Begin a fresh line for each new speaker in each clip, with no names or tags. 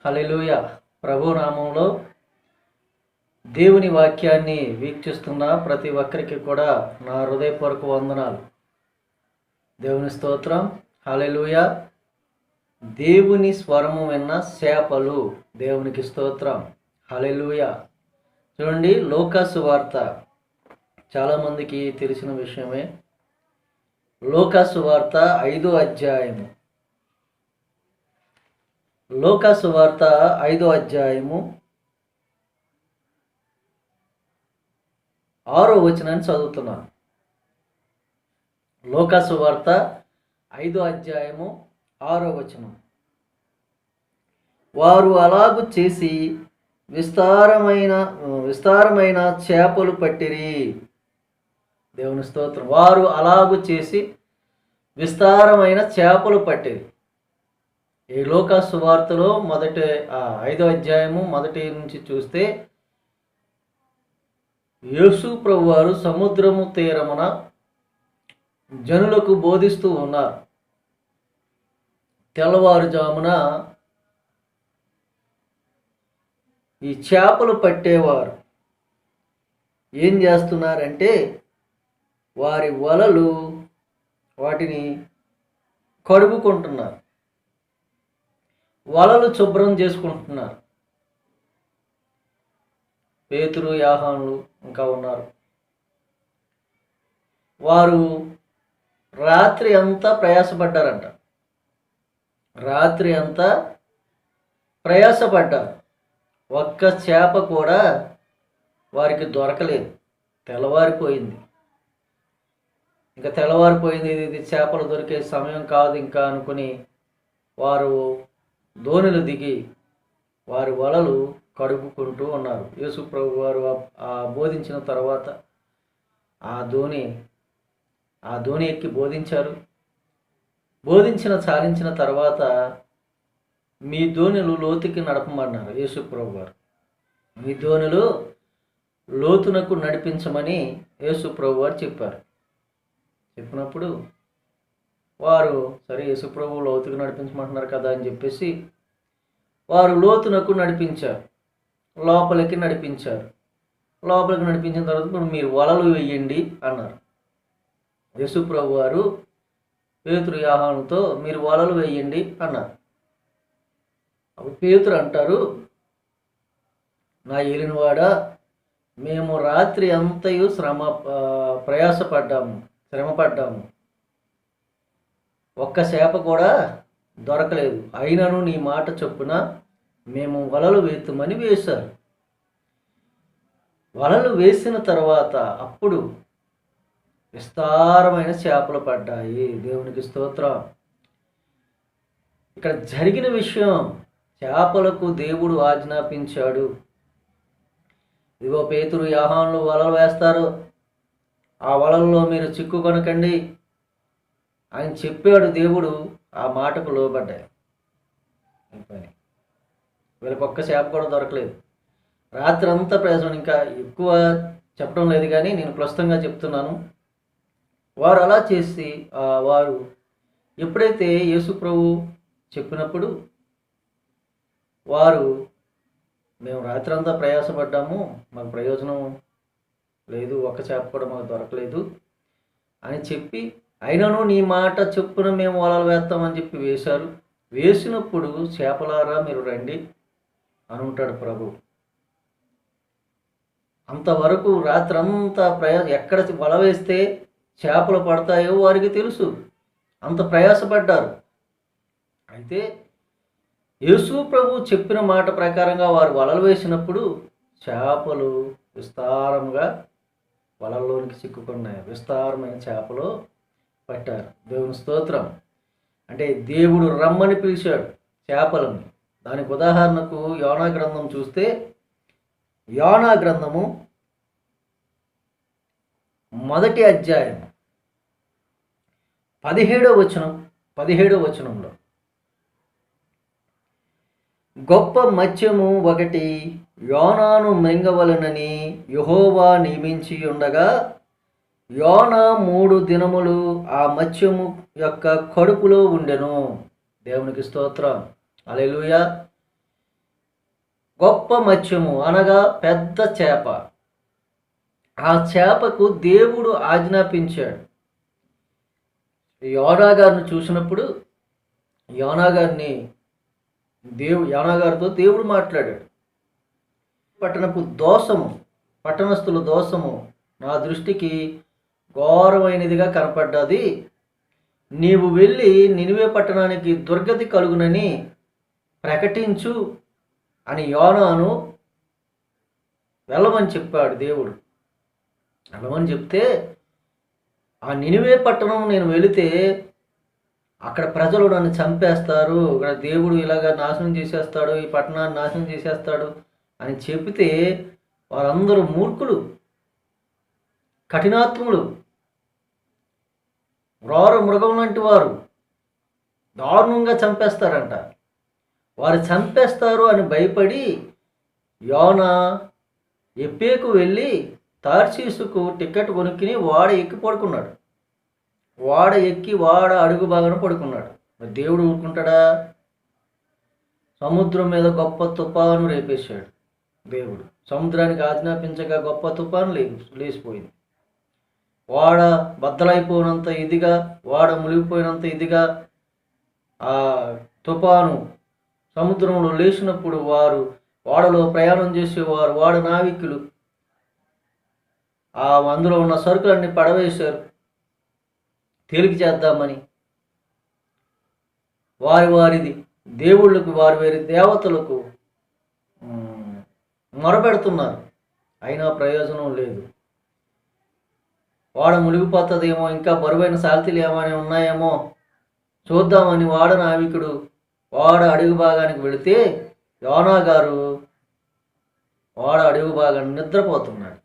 హల్లెలూయా. ప్రభు నామంలో దేవుని వాక్యాన్ని వీక్షిస్తున్న ప్రతి ఒక్కరికి కూడా నా హృదయపూర్వక వందనాలు. దేవుని స్తోత్రం. హల్లెలూయా. దేవుని స్వరము విన్న చేపలు. దేవునికి స్తోత్రం. హల్లెలూయా. చూడండి, లూకాసు వార్త చాలామందికి తెలిసిన విషయమే. లూకాసు వార్త 5వ అధ్యాయము. లూకాసు వార్త 5వ అధ్యాయము 6వ వచనాన్ని చదువుతున్నాను. లూకాసు వార్త 5వ అధ్యాయము 6వ వచనం. వారు అలాగు చేసి విస్తారమైన చేపలు పట్టిరి. దేవుని స్తోత్రం. వారు అలాగు చేసి విస్తారమైన చేపలు పట్టిరి. ఈ లూకాసు వార్తలో 5వ అధ్యాయము మొదటి నుంచి చూస్తే యేసు ప్రభువారు సముద్రము తీరమున జనులకు బోధిస్తూ ఉన్నారు. తెల్లవారుజామున ఈ చేపలు పట్టేవారు ఏం చేస్తున్నారంటే వారి వలలు వాటిని కడుగుకుంటున్నారు, వలలు శుభ్రం చేసుకుంటున్నారు. పేతురు, యోహానులు ఇంకా ఉన్నారు. వారు రాత్రి అంతా ప్రయాసపడ్డారంట. రాత్రి అంతా ప్రయాసపడ్డారు. ఒక్క చేప కూడా వారికి దొరకలేదు. తెల్లవారిపోయింది. ఇంకా తెల్లవారిపోయింది, ఇది చేపలు దొరికే సమయం కాదు ఇంకా అనుకుని వారు దోణిలు దిగి వారి వలలు కడుపుకుంటూ ఉన్నారు. యేసు ప్రభు వారు బోధించిన తర్వాత ఆ దోణి ఎక్కి బోధించారు. సాధించిన తర్వాత మీ దోణిలు లోతుకి నడపమన్నారు యేసు ప్రభు వారు. మీ దోణిలు లోతునకు నడిపించమని యేసు ప్రభు వారు చెప్పారు. చెప్పినప్పుడు వారు సరే యేసు ప్రభు లోతుకు నడిపించమంటున్నారు కదా అని చెప్పేసి వారు లోతునకు నడిపించారు. లోపలికి నడిపించారు. లోపలికి నడిపించిన తర్వాత ఇప్పుడు మీరు వలలు వేయండి అన్నారు. యేసు ప్రభు వారు పేతురు, యోహానుతో మీరు వలలు వేయండి అన్నారు. అప్పుడు పేతురు అంటారు, నా ఏలినవాడా, మేము రాత్రి అంతయు శ్రమపడ్డాము, ఒక్క చేప కూడా దొరకలేదు. అయినను నీ మాట చొప్పున మేము వలలు వేతుమని వేశారు. వలలు వేసిన తర్వాత అప్పుడు విస్తారమైన చేపలు పడ్డాయి. దేవునికి స్తోత్రం. ఇక్కడ జరిగిన విషయం, చేపలకు దేవుడు ఆజ్ఞాపించాడు. ఇదిగో పేతురు, యోహానులు వలలు వేస్తారు, ఆ వలల్లో మీరు చిక్కుకొనకండి అని చెప్పాడు దేవుడు. ఆ మాటకు లోబడ్డాయి. వీళ్ళకి ఒక్క చేప కూడా దొరకలేదు. రాత్రి అంతా ప్రయాసం. ఇంకా ఎక్కువ చెప్పడం లేదు కానీ నేను ప్రస్తుతంగా చెప్తున్నాను. వారు అలా చేసి వారు ఎప్పుడైతే యేసు ప్రభు చెప్పినప్పుడు వారు మేము రాత్రి అంతా ప్రయాసపడ్డాము, మాకు ప్రయోజనం లేదు, ఒక్క చేప కూడా మాకు దొరకలేదు అని చెప్పి, అయినను నీ మాట చొప్పున మేము వలలు వేస్తామని చెప్పి వేశారు. వేసినప్పుడు చేపలారా మీరు రండి అని ఉంటాడు ప్రభు. అంతవరకు రాత్రంతా ఎక్కడ వల వేస్తే చేపలు పడతాయో వారికి తెలుసు. అంత ప్రయాసపడ్డారు. అయితే యేసు ప్రభు చెప్పిన మాట ప్రకారంగా వారు వలలు వేసినప్పుడు చేపలు విస్తారంగా వలల్లోనికి చిక్కుకున్నాయి. విస్తారమైన చేపలు పట్టారు. దేవుని స్తోత్రం. అంటే దేవుడు రమ్మని పిలిచాడు చేపలను. దానికి ఉదాహరణకు యోనా గ్రంథం చూస్తే, యోనా గ్రంథము 1వ అధ్యాయం 17వ వచనంలో గొప్ప మత్స్యము ఒకటి యోనాను మృంగవలెనని యెహోవా నియమించి ఉండగా యోనా 3 దినములు ఆ మత్స్యము యొక్క కడుపులో ఉండెను. దేవునికి స్తోత్రం. హల్లెలూయా. గొప్ప మత్స్యము అనగా పెద్ద చేప. ఆ చేపకు దేవుడు ఆజ్ఞాపించాడు. యోనా గారిని చూసినప్పుడు యోనా గారితో దేవుడు మాట్లాడాడు. పట్టణస్థుల దోషము నా దృష్టికి ఘోరమైనదిగా కనపడ్డది. నీవు వెళ్ళి నినివే పట్టణానికి దుర్గతి కలుగునని ప్రకటించు అని యోనాను వెళ్ళమని చెప్పాడు దేవుడు. వెళ్ళమని చెప్తే ఆ నినివే పట్టణం నేను వెళితే అక్కడ ప్రజలు నన్ను చంపేస్తారు, ఇక్కడ దేవుడు ఇలాగ నాశనం చేసేస్తాడు, ఈ పట్టణాన్ని నాశనం చేసేస్తాడు అని చెబితే వారందరూ మూర్ఖులు, కఠినాత్ములు, మృగం లాంటి వారు, దారుణంగా చంపేస్తారంట. వారు చంపేస్తారు అని భయపడి యోనా ఎప్పేకు వెళ్ళి తార్షీసుకు టికెట్ కొనుక్కుని వాడ ఎక్కి పడుకున్నాడు. వాడ అడుగు బాగానే పడుకున్నాడు. మరి దేవుడు ఊరుకుంటాడా? సముద్రం మీద గొప్ప తుఫాను రేపేశాడు దేవుడు. సముద్రానికి ఆజ్ఞాపించగా గొప్ప తుఫాను లేచిపోయింది. వాడ బద్దలైపోయినంత ఇదిగా, వాడ మునిగిపోయినంత ఇదిగా ఆ తుఫాను సముద్రంలో లేచినప్పుడు వాడలో ప్రయాణం చేసేవారు, వాడ నావికులు అందులో ఉన్న సరుకులన్నీ పడవేశారు తేలిక చేద్దామని. వారిది దేవుళ్ళకు, వారి దేవతలకు మొరపెడుతున్నారు. అయినా ప్రయోజనం లేదు. వాడ మునిగిపోతుందేమో, ఇంకా బరువైన సాల్తీలు ఏమైనా ఉన్నాయేమో చూద్దామని వాడ నావికుడు వాడ అడుగు భాగానికి వెళితే యోనా గారు వాడ అడుగు భాగాన్ని నిద్రపోతున్నాడు.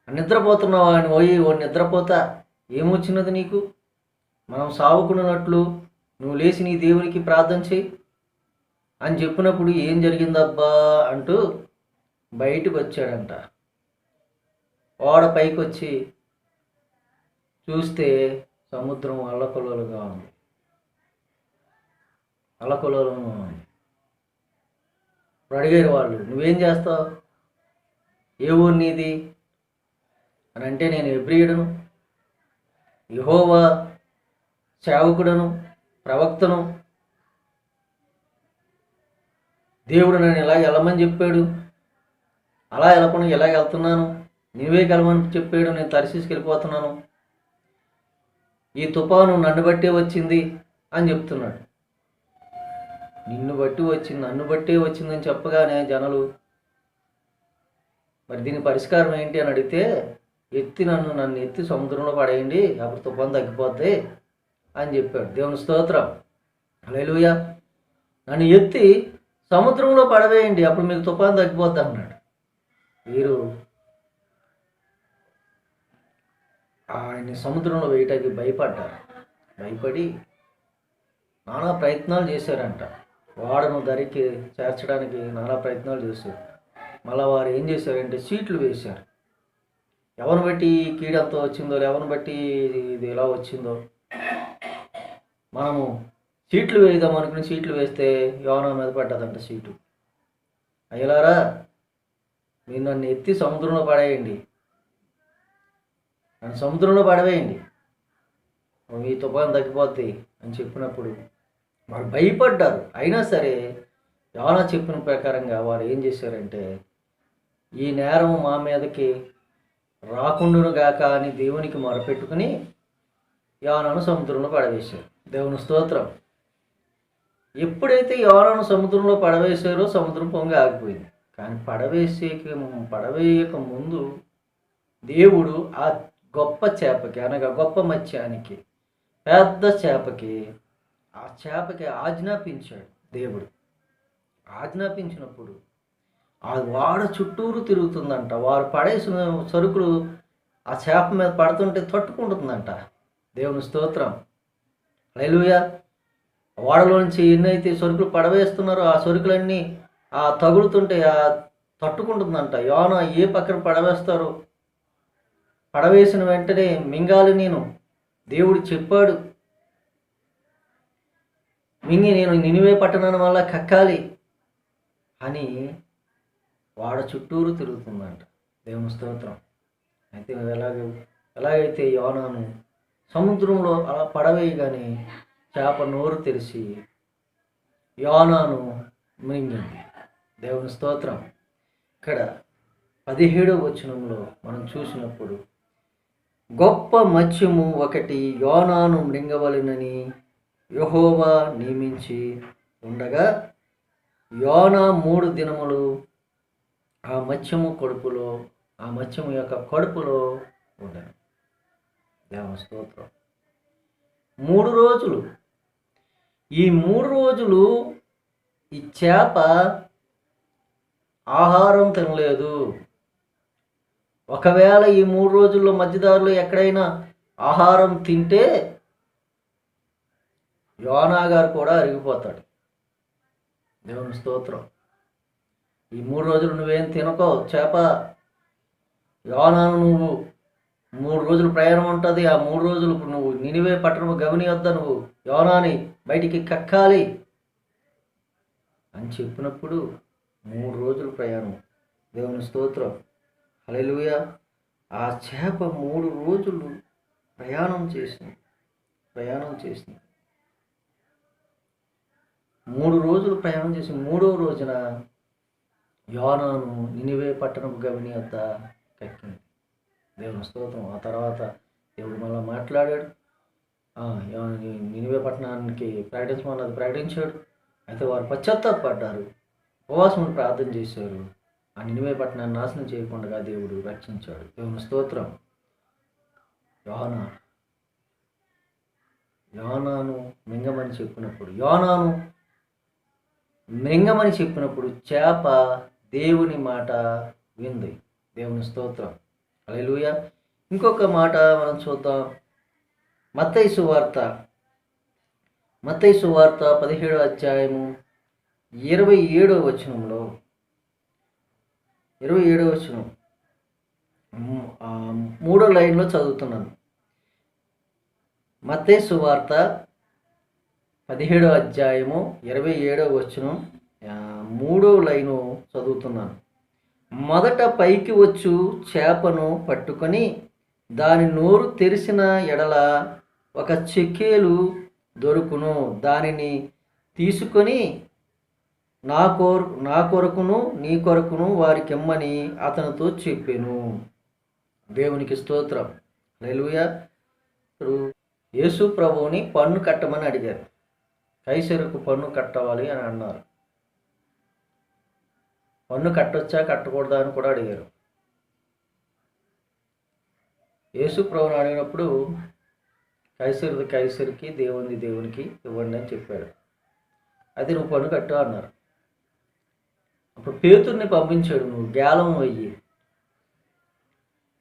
నిద్రపోతున్నావు అని ఓ నిద్రపోతా ఏమొచ్చినది నీకు? మనం సావుకున్నట్లు నువ్వు లేచి నీ దేవునికి ప్రార్థన చేయి అని చెప్పినప్పుడు ఏం జరిగిందబ్బా అంటూ బయటకు వచ్చాడంట. ఓడ పైకి వచ్చి చూస్తే సముద్రం అల్లకల్లోలుగా ఉంది. అడిగారు వాళ్ళు, నువ్వేం చేస్తావు, ఏ ఊరు నీది అని అంటే, నేను హెబ్రీయుడను, యెహోవా సేవకుడను, ప్రవక్తను, దేవుడు నన్ను ఇలా వెళ్ళమని చెప్పాడు, అలా వెళ్ళకుండా ఇలాగ వెళ్తున్నాను, నీవే వెళ్ళమని చెప్పాడు, నేను తర్షీసుకి వెళ్ళిపోతున్నాను, ఈ తుఫాను నన్ను బట్టే వచ్చింది అని చెప్తున్నాడు. నన్ను బట్టే వచ్చిందని చెప్పగానే జనాలు మరి దీని పరిష్కారం ఏంటి అని అడిగితే, నన్ను ఎత్తి సముద్రంలో పడేయండి, అప్పుడు తుఫాను తగ్గిపోద్ది అని చెప్పాడు. దేవుని స్తోత్రం, హల్లెలూయా. నన్ను ఎత్తి సముద్రంలో పడవేయండి, అప్పుడు మీకు తుఫాను తగ్గిపోద్ది అన్నాడు. వీరు ఆయన్ని సముద్రంలో వేయటానికి భయపడి నానా ప్రయత్నాలు చేశారంట. వాడను దరికి చేర్చడానికి నానా ప్రయత్నాలు చేశారు. మళ్ళీ వారు ఏం చేశారంటే సీట్లు వేశారు. ఎవరిని బట్టి కీడంతో వచ్చిందో, ఎవరిని బట్టి ఇది ఎలా వచ్చిందో మనము సీట్లు వేద్దాం అనుకుని సీట్లు వేస్తే యోనా మీద పడ్డదంట సీటు. అయ్యలారా, మీరు నన్ను ఎత్తి సముద్రంలో పడేయండి, నన్ను సముద్రంలో పడవేయండి, ఈ తుఫాను తగ్గిపోద్ది అని చెప్పినప్పుడు వారు భయపడ్డారు. అయినా సరే యోనా చెప్పిన ప్రకారంగా వారు ఏం చేశారంటే, ఈ నేరం మా మీదకి రాకుండును గాక అని దేవునికి మొరపెట్టుకుని యోనాను సముద్రంలో పడవేశారు. దేవుని స్తోత్రం. ఎప్పుడైతే యోనాను సముద్రంలో పడవేశారో సముద్రం పొంగి ఆగిపోయింది. కానీ పడవేయక ముందు దేవుడు ఆ గొప్ప చేపకి అనగా గొప్ప మత్స్యానికి, పెద్ద చేపకి, ఆ చేపకి ఆజ్ఞాపించాడు. దేవుడు ఆజ్ఞాపించినప్పుడు ఆ వాడ చుట్టూరు తిరుగుతుందంట. వారు పడేసిన సరుకులు ఆ చేప మీద పడుతుంటే తట్టుకుంటుందంట. దేవుని స్తోత్రం, హల్లెలూయా. వాడలో నుంచి ఎన్నైతే సరుకులు పడవేస్తున్నారో ఆ సరుకులన్నీ ఆ తగులుతుంటే తట్టుకుంటుందంట. యోనా ఏ పక్కన పడవేస్తారో పడవేసిన వెంటనే మింగాలి నేను, దేవుడు చెప్పాడు, మింగి నేను నినివే పట్టణం వల్ల కక్కాలి అని వాడ చుట్టూరు తిరుగుతుందంట. దేవుని స్తోత్రం. అయితే ఎలాగైతే యోనాను సముద్రంలో అలా పడవేయగానే చేప నోరు తెరిచి యోనాను మింగింది. దేవుని స్తోత్రం. ఇక్కడ 17వ వచనంలో మనం చూసినప్పుడు గొప్ప మత్స్యము ఒకటి యోనాను మృంగవలెనని యెహోవా నియమించి ఉండగా యోనా 3 దినములు ఆ మత్స్యము యొక్క కడుపులో ఉండను. దేవుని స్తోత్రం. 3 రోజులు, ఈ 3 రోజులు ఈ చేప ఆహారం తినలేదు. ఒకవేళ ఈ 3 రోజుల్లో మధ్యదారిలో ఎక్కడైనా ఆహారం తింటే యోనా గారు కూడా అరిగిపోతాడు. దేవుని స్తోత్రం. ఈ 3 రోజులు నువ్వేం తినకో చేప, యోనాను నువ్వు 3 రోజులు ప్రయాణం ఉంటుంది. ఆ 3 రోజులు నువ్వు నినివే పట్టణము గవిని వద్ద నువ్వు యోనాని బయటికి కక్కాలి అని చెప్పినప్పుడు 3 రోజులు ప్రయాణం. దేవుని స్తోత్రం. హల్లెలూయా. ఆ చేప 3 రోజులు ప్రయాణం చేసింది. 3 రోజులు ప్రయాణం చేసి 3వ రోజున యోనాను నినివే పట్టణపు గవిని వద్ద కక్కింది. దేవుని స్తోత్రం. ఆ తర్వాత దేవుడు మళ్ళీ మాట్లాడాడు. నినివే పట్టణానికి ప్రకటించమన్నది ప్రకటించాడు. అయితే వారు పశ్చాత్తాపడ్డారు, ఉపవాసం ప్రార్థన చేశారు. ఆ నినివే పట్టణాన్ని నాశనం చేయకుండా దేవుడు రక్షించాడు. దేవుని స్తోత్రం. యోనాను మింగమని చెప్పినప్పుడు చేప దేవుని మాట వింది. దేవుని స్తోత్రం. హల్లెలూయా. ఇంకొక మాట మనం చూద్దాం. మత్తయి సువార్త 17వ అధ్యాయము 27వ వచనంలో 27వ వచనం 3వ లైన్లో చదువుతున్నాను. మత్తయి సువార్త 17వ అధ్యాయము 27వ వచనం 3వ లైను చదువుతున్నాను. మొదట పైకి వచ్చు చేపను పట్టుకొని దాని నోరు తెరిచిన ఎడల ఒక చెక్కేలు దొరుకును. దానిని తీసుకొని నా కొరకును నీ కొరకును వారికిమ్మని అతనితో చెప్పాను. దేవునికి స్తోత్రం. హల్లెలూయా. ఇప్పుడు యేసు ప్రభువుని పన్ను కట్టమని అడిగారు. కైసరుకు పన్ను కట్టవాలి అని అన్నారు. పన్ను కట్టొచ్చా కట్టకూడదా అని కూడా అడిగారు. యేసు ప్రభువుని అడిగినప్పుడు కైసరికి దేవునికి ఇవ్వండి అని చెప్పాడు. అయితే నువ్వు పన్ను కట్టు అన్నారు. అప్పుడు పేతుర్ని పంపించాడు, నువ్వు గేలం వెయ్యి.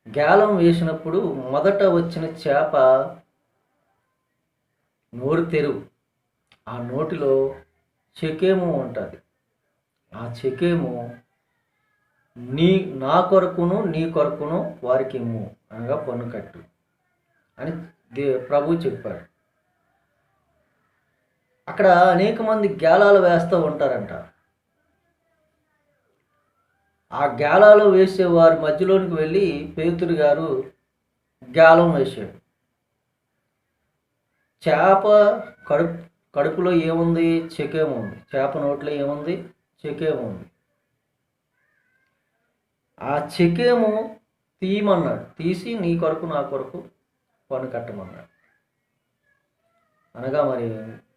గేలం వేసినప్పుడు మొదట వచ్చిన చేప నోరు తెరువు. ఆ నోటిలో చెకేము ఉంటుంది. ఆ చెకేము నా కొరకును నీ కొరకును వారికి ఇమ్ము అనగా పన్ను కట్టు అని ప్రభు చెప్పాడు. అక్కడ అనేక మంది గేలాలు వేస్తూ ఉంటారంట. ఆ గేలాలు వేసే వారి మధ్యలోనికి వెళ్ళి పేతురు గారు గేలం వేశాడు. చేప కడుపులో ఏముంది? చెకేము ఉంది. చేప నోట్లో ఏముంది? చెకేము ఉంది. ఆ చెకేము తీయమన్నాడు. తీసి నీ కొరకు నా కొరకు పన్ను కట్టమన్నాడు. అనగా మరి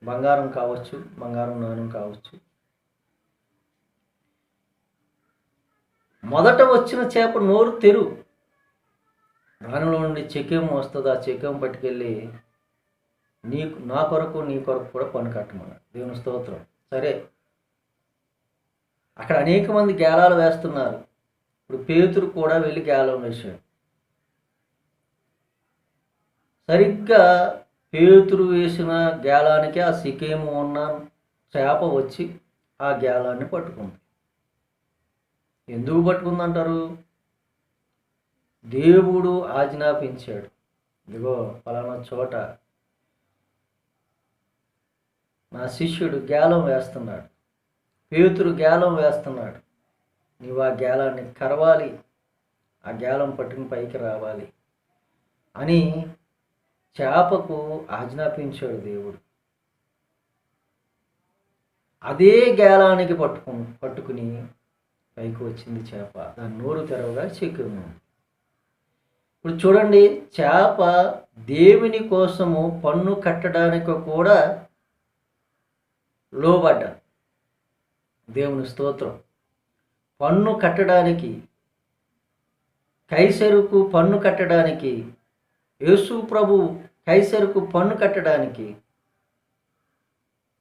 బంగారం కావచ్చు, బంగారం నాణ్యం కావచ్చు. మొదట వచ్చిన చేప నోరు తెరు, దానిలో నుండి చెకేము వస్తుంది. ఆ చెకేము పట్టుకెళ్ళి నా కొరకు నీ కొరకు కూడా పన్ను కట్టమన్నాడు. దేవుని స్తోత్రం. సరే, అక్కడ అనేక మంది గేలాలు వేస్తున్నారు. ఇప్పుడు పేతురు కూడా వెళ్ళి గేలం వేశాడు. సరిగ్గా పేతురు వేసిన గేలానికి ఆ సికేము ఉన్న చేప వచ్చి ఆ గేలాన్ని పట్టుకుంది. ఎందుకు పట్టుకుందంటారు? దేవుడు ఆజ్ఞాపించాడు. ఇదిగో పలానా చోట నా శిష్యుడు గేలం వేస్తున్నాడు, పేతురు గేలం వేస్తున్నాడు. నీవు ఆ గేలాన్ని కరవాలి, ఆ గేలం పట్టుకుని పైకి రావాలి అని చేపకు ఆజ్ఞాపించాడు దేవుడు. అదే గేలానికి పట్టుకుని పైకి వచ్చింది చేప. దాని నోరు తెరవగా చిక్కింది. ఇప్పుడు చూడండి, చేప దేవుని కోసము పన్ను కట్టడానికి కూడా లోబడ్డాడు. దేవుని స్తోత్రం. పన్ను కట్టడానికి, కైసరుకు పన్ను కట్టడానికి, యేసు ప్రభు కైసరుకు పన్ను కట్టడానికి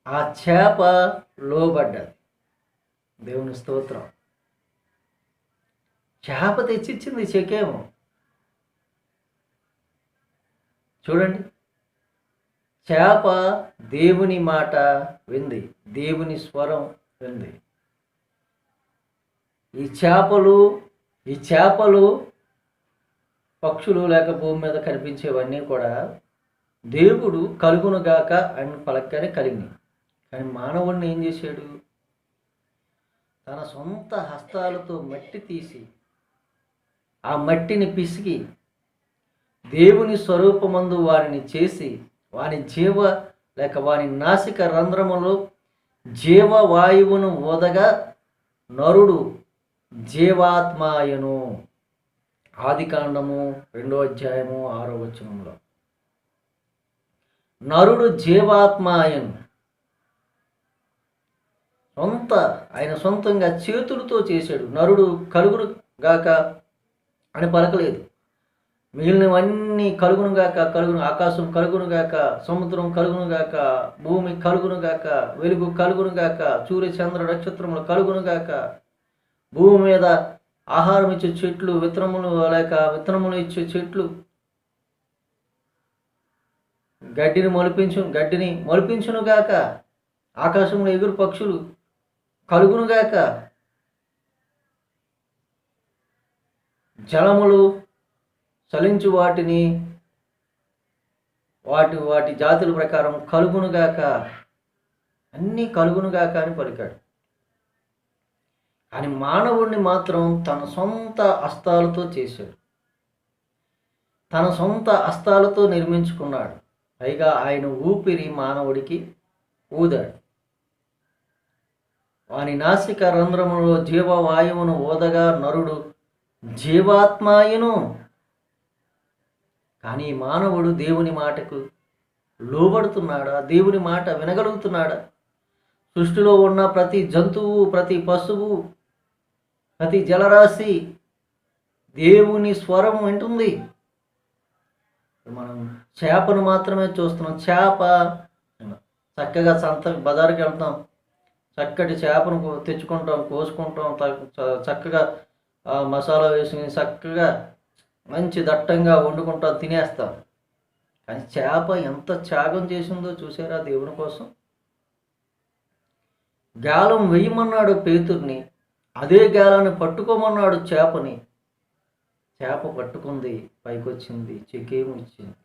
ఆ చేప లోబడ్డది. దేవుని స్తోత్రం. చేప తెచ్చిచ్చింది చెకేమో. చూడండి, చేప దేవుని మాట వింది, దేవుని స్వరం వింది. ఈ చేపలు పక్షులు లేక భూమి మీద కనిపించేవన్నీ కూడా దేవుడు కలుగునుగాక అని పలకగానే కలిగినాయి. కానీ మానవుడిని ఏం చేశాడు? తన సొంత హస్తాలతో మట్టి తీసి ఆ మట్టిని పిసికి దేవుని స్వరూపమందు వారిని చేసి వాని వాని నాసిక రంధ్రములో జీవవాయువును ఓదగా నరుడు జీవాత్మాయను. ఆదికాండము 2:6 నరుడు జీవాత్మాయను. ఆయన సొంతంగా చేతులతో చేశాడు. నరుడు కలుగును గాక అని పలకలేదు. మిగిలినవన్నీ కలుగును గాక, ఆకాశం కలుగును గాక, సముద్రం కలుగును గాక, భూమి కలుగును గాక, వెలుగు కలుగును గాక, సూర్య చంద్ర నక్షత్రములు కలుగును గాక, భూమి మీద ఆహారం ఇచ్చే చెట్లు, విత్తనములు ఇచ్చే చెట్లు, గడ్డిని మొలిపించును గాక, ఆకాశంలో ఎగురు పక్షులు కలుగును గాక, జలములు చలించు వాటిని వాటి జాతుల ప్రకారం కలుగునుగాక, అన్నీ కలుగునుగాక అని పలికాడు. కానీ మానవుడిని మాత్రం తన సొంత హస్తాలతో చేశాడు, తన సొంత హస్తాలతో నిర్మించుకున్నాడు. పైగా ఆయన ఊపిరి మానవుడికి ఊదాడు. వాని నాసిక రంధ్రములో జీవవాయువును ఓదగా నరుడు జీవాత్మాయను. కానీ మానవుడు దేవుని మాటకు లోబడుతున్నాడా? దేవుని మాట వినగలుగుతున్నాడా? సృష్టిలో ఉన్న ప్రతి జంతువు, ప్రతి పశువు, ప్రతి జలరాశి దేవుని స్వరం వింటుంది. మనం చేపను మాత్రమే చూస్తున్నాం. చేప చక్కగా బజారుకి వెళ్తాం, చక్కటి చేపను తెచ్చుకుంటాం, కోసుకుంటాం, చక్కగా మసాలా వేసుకుని చక్కగా మంచి దట్టంగా వండుకుంటాం, తినేస్తాం. కానీ చేప ఎంత త్యాగం చేసిందో చూసారా దేవుని కోసం? గాలం వేయమన్నాడు పేతుర్ని, అదే గాలాన్ని పట్టుకోమన్నాడు చేపని. చేప పట్టుకుంది, పైకొచ్చింది, చెకేము ఇచ్చింది.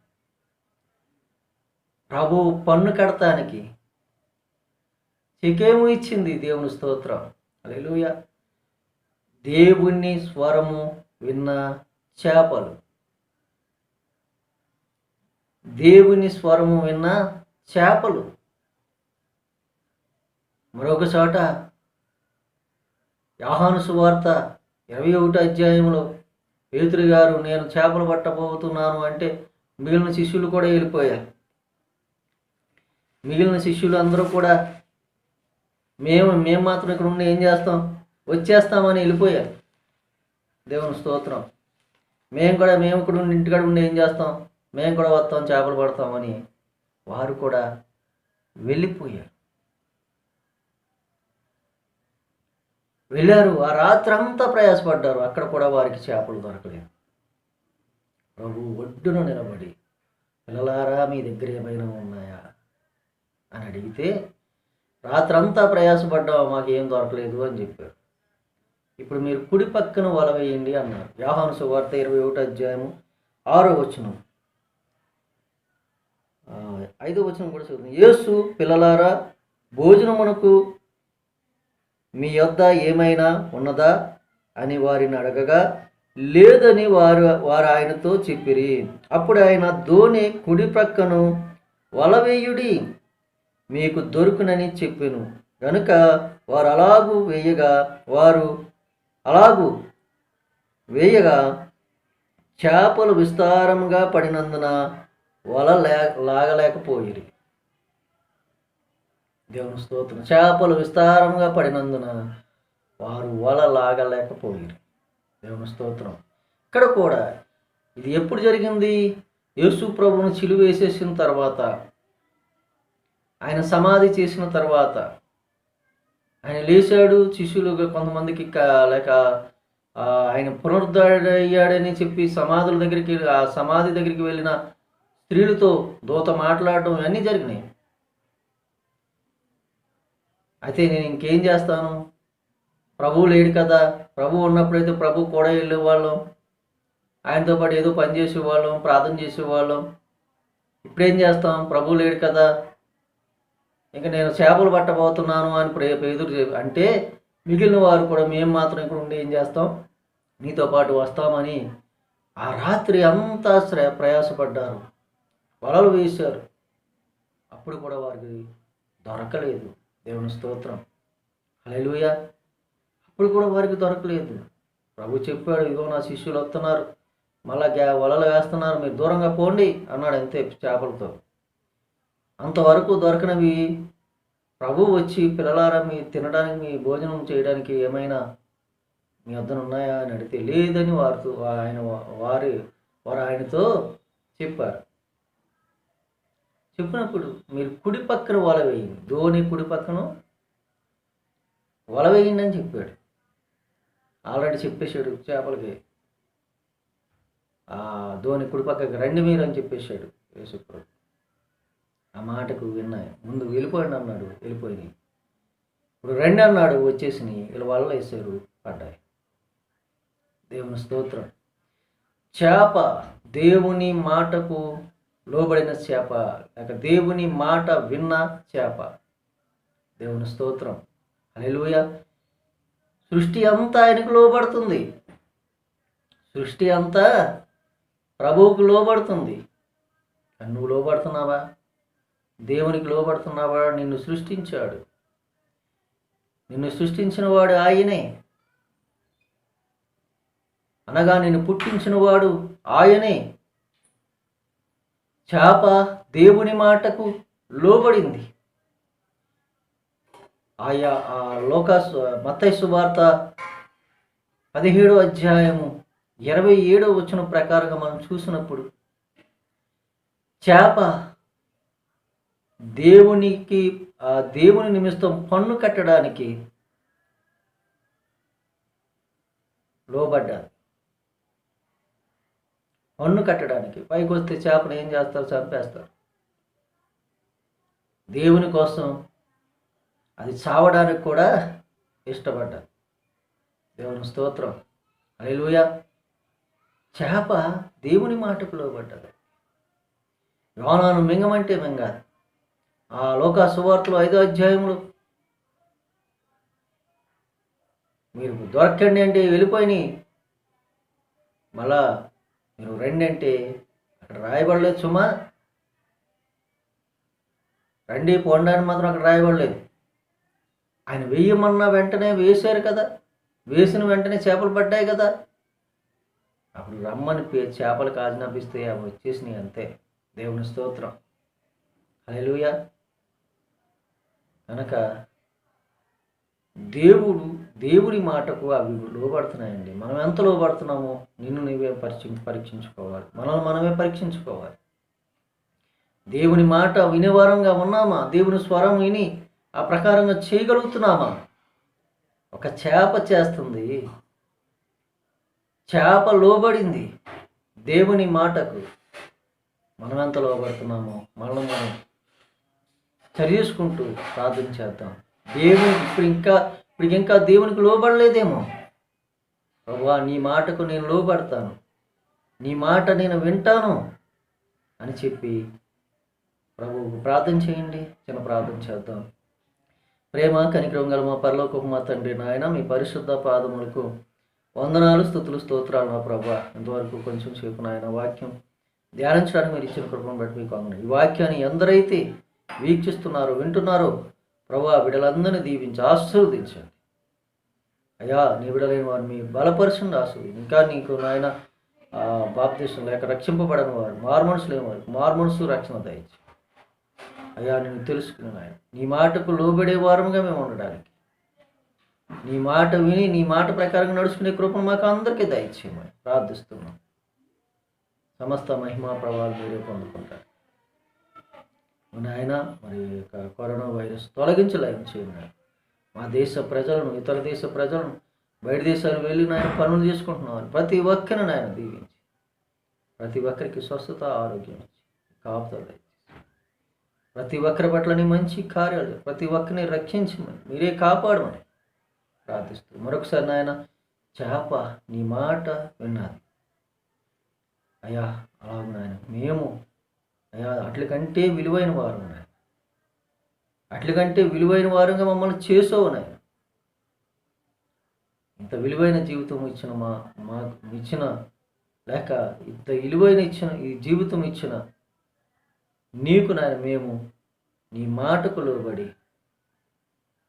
ప్రభు పన్ను కడతానికి చెకేము ఇచ్చింది. దేవుని స్తోత్రం, హల్లెలూయా. దేవుని స్వరము విన్న చేపలు, దేవుని స్వరము విన్న చేపలు. మరొక చోట యోహాను సువార్త 21 పేతురు గారు నేను చేపలు పట్టబోతున్నాను అంటే మిగిలిన శిష్యులు కూడా వెళ్ళిపోయారు. మిగిలిన శిష్యులు అందరూ కూడా మేము మాత్రం ఇక్కడ ఉండి ఏం చేస్తాం, వచ్చేస్తామని వెళ్ళిపోయారు. దేవుని స్తోత్రం. మేము ఇక్కడ ఉండి ఇంటికాడ ఉండి ఏం చేస్తాం, మేము కూడా వస్తాం, చేపలు పడతామని వారు కూడా వెళ్ళిపోయారు. వెళ్ళారు, ఆ రాత్రంతా ప్రయాసపడ్డారు, అక్కడ కూడా వారికి చేపలు దొరకలేదు. ప్రభు ఒడ్డున నిలబడి పిల్లలారా మీ దగ్గర ఏమైనా ఉన్నాయా అని అడిగితే రాత్రంతా ప్రయాసపడ్డావు, మాకేం దొరకలేదు అని చెప్పారు. ఇప్పుడు మీరు కుడి పక్కన వల వేయండి అన్నారు. యోహాను సువార్త 21:6 5 కూడా చదువుతుంది. యేసు పిల్లలారా భోజనమునకు మీ యొద్ద ఏమైనా ఉన్నదా అని వారిని అడగగా లేదని వారు ఆయనతో చెప్పిరి. అప్పుడు ఆయన దోణి కుడి ప్రక్కను వలవేయుడి మీకు దొరుకునని చెప్పెను. గనుక వారు అలాగూ వేయగా చేపలు విస్తారంగా పడినందున వల లాగలేకపోయిరి. దేవుని స్తోత్రం. చేపలు విస్తారంగా పడినందున వారు వల లాగలేకపోయిరి. దేవుని స్తోత్రం. ఇక్కడ కూడా ఇది ఎప్పుడు జరిగింది? యేసు ప్రభువును సిలువ వేసేసిన తర్వాత, ఆయన సమాధి చేసిన తర్వాత, ఆయన లేచాడు, శిష్యులు కొంతమందికి లేక ఆయన పునరుద్ధరయ్యాడని చెప్పి ఆ సమాధి దగ్గరికి వెళ్ళిన స్త్రీలతో దూత మాట్లాడడం ఇవన్నీ జరిగినాయి. అయితే నేను ఇంకేం చేస్తాను? ప్రభువు లేడు కదా. ప్రభువు ఉన్నప్పుడైతే ప్రభు కూడా వెళ్ళేవాళ్ళం, ఆయనతో పాటు ఏదో పని చేసేవాళ్ళం, ప్రార్థన చేసేవాళ్ళం. ఇప్పుడేం చేస్తాం? ప్రభువు లేడు కదా, ఇంకా నేను చేపలు పట్టబోతున్నాను అని ఎదురు అంటే మిగిలిన వారు కూడా మేము మాత్రం ఇక్కడ ఉండి ఏం చేస్తాం? నీతో పాటు వస్తామని ఆ రాత్రి అంతా ప్రయాసపడ్డారు, వలలు వేశారు. అప్పుడు కూడా వారికి దొరకలేదు. దేవుని స్తోత్రం. హల్లెలూయా. అప్పుడు కూడా వారికి దొరకలేదు. ప్రభు చెప్పాడు, ఇదిగో నా శిష్యులు వస్తున్నారు, మళ్ళా వలలు వేస్తున్నారు, మీరు దూరంగా పోండి అన్నాడు. అంతే, చేపలతో. అంతవరకు దొరకనివి ప్రభు వచ్చి, పిల్లలారా మీ తినడానికి, మీ భోజనం చేయడానికి ఏమైనా మీ వద్దన ఉన్నాయా అని అడిగితే లేదని వారు ఆయనతో చెప్పారు. చెప్పినప్పుడు మీరు కుడి పక్కన వల వేయండి, ధోని కుడి పక్కన వల వేయండి అని చెప్పాడు. ఆల్రెడీ చెప్పేశాడు చేపలకి, ధోని కుడి పక్కకి రండి మీరు అని చెప్పేశాడు యేసుప్రభు. ఆ మాటకు విన్నాయి. ముందు వెళ్ళిపోయింది అన్నాడు, వెళ్ళిపోయినాయి. ఇప్పుడు రండి అన్నాడు, వచ్చేసినాయి. వీళ్ళు వల్ల వేసారు, పడ్డాయి. దేవుని స్తోత్రం. చేప దేవుని మాటకు లోబడిన చేప, లేక దేవుని మాట విన్న చేప. దేవుని స్తోత్రం. హల్లెలూయా. సృష్టి అంతా ఆయనకు లోబడుతుంది. సృష్టి అంతా ప్రభువుకు లోబడుతుంది. నువ్వు లోబడుతున్నావా? దేవునికి లోబడుతున్నావా? నిన్ను సృష్టించాడు. నిన్ను సృష్టించిన వాడు ఆయనే, అనగా నిన్ను పుట్టించిన వాడు ఆయనే. చేప దేవుని మాటకు లోబడింది. మత్తయి సువార్త 17వ అధ్యాయము 27వ వచనం ప్రకారంగా మనం చూసినప్పుడు చేప దేవుని నిమిత్తం పన్ను కట్టడానికి లోబడ్డారు. పన్ను కట్టడానికి పైకి వస్తే చేపను ఏం చేస్తారు? చంపేస్తారు. దేవుని కోసం అది చావడానికి కూడా ఇష్టపడ్డారు. దేవుని స్తోత్రం. హల్లెలూయా. చేప దేవుని మాటకు లోబడ్డది. యోనాను మింగమంటే మింగాలి. ఆ లోకా సువార్తలో 5వ అధ్యాయంలో మీరు దొరకండి అంటే వెళ్ళిపోయినాయి, మళ్ళా మీరు రండి అంటే అక్కడ రాయబడలేదు సుమా. రండి పోండి అని మాత్రం అక్కడ రాయబడలేదు. ఆయన వేయమన్నా వెంటనే వేశారు కదా, వేసిన వెంటనే చేపలు పడ్డాయి కదా. అప్పుడు రమ్మని చేపలు కాజనపిస్తే అవి వచ్చేసినాయి, అంతే. దేవుని స్తోత్రం. హల్లెలూయా. కనుక దేవుడి మాటకు అవి లోబడుతున్నాయండి. మనం ఎంత లోబడుతున్నామో నిన్ను నువ్వే పరీక్షించుకోవాలి. మనమే పరీక్షించుకోవాలి. దేవుని మాట వినేవారంగా ఉన్నామా? దేవుని స్వరం విని ఆ ప్రకారంగా చేయగలుగుతున్నామా? ఒక చేప చేస్తుంది. చేప లోబడింది దేవుని మాటకు. మనం ఎంత లోబడుతున్నామో మనం చర్యేసుకుంటూ ప్రార్థన చేద్దాం. ఇప్పుడు ఇంకా దేవునికి లోబడలేదేమో. ప్రభువా, నీ మాటకు నేను లోబడతాను, నీ మాట నేను వింటాను అని చెప్పి ప్రభువుకు ప్రార్థన చేయండి. చిన్న ప్రార్థన చేద్దాం. ప్రేమ కనికరం గల మా పరలోకపు మా తండ్రి నాయన, మీ పరిశుద్ధ పాదములకు వందనాలు, స్తుతులు, స్తోత్రాలు నా ప్రభా. ఇంతవరకు కొంచెం సేపు నాయన వాక్యం ధ్యానించడానికి మీరు ఇచ్చిన కృపను బట్టి మీకు వందనాలు. ఈ వాక్యాన్ని ఎందరైతే వీక్షిస్తున్నారో, వింటున్నారో ప్రభా, బిడ్డలందరినీ దీవించి ఆశీర్వదించండి అయ్యా. నీ బిడ్డలైన వారు మీ బలపరచండి, ఆశీర్వదించండి. ఇంకా నీకు నాయన బాప్తిసం లేక రక్షింపబడని వారు, మారుమనసు లేని వారు మారుమనసు రక్షణ దయచి అయ్యా, నేను తెలుసుకుని నాయన నీ మాటకు లోబడే వారముగా మేము ఉండడానికి, నీ మాట విని నీ మాట ప్రకారంగా నడుచుకునే కృపను మాకు అందరికీ దయచేయమని ప్రార్థిస్తున్నాం. సమస్త మహిమా ప్రభావాలు మీరే పొందుకుంటారు నాయన. మరి కరోనా వైరస్ తొలగించలేని చేయండి. మా దేశ ప్రజలను, ఇతర దేశ ప్రజలను, బయట దేశాలు వెళ్ళి నాయన పనులు చేసుకుంటున్నారు ప్రతి ఒక్కరిని నాయన దీవించి, ప్రతి ఒక్కరికి స్వస్థత, ఆరోగ్యం ఇచ్చి కాపుదల, ప్రతి ఒక్కరి పట్లని మంచి కార్యాలు, ప్రతి ఒక్కరిని రక్షించమని, మీరే కాపాడమని ప్రార్థిస్తూ మరొకసారి నాయన, చేప నీ మాట విన్నది అయ్యా, అలాగ నాయన మేము అయ్యా అట్లకంటే విలువైన వారు నాయన, అట్లకంటే విలువైన వారుగా మమ్మల్ని చేసావు నాయన. ఇంత విలువైన జీవితం ఇచ్చిన మాకు ఇచ్చిన, లేక ఇంత విలువైన ఇచ్చిన ఈ జీవితం ఇచ్చిన నీకు నాయన, మేము నీ మాటకు లోబడి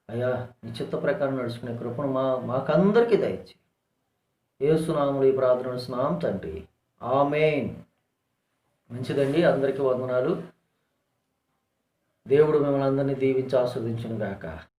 అయ్యా నీ చిత్త ప్రకారం నడుచుకునే కృపను మాకందరికీ దయచి యేసునామములో ఈ ప్రార్థన నడుస్తున్నాం తండ్రి, ఆమేన్. మంచిదండి, అందరికీ వందనాలు. దేవుడు మిమ్మల్ని అందరినీ దీవించి ఆస్వాదించును గాక.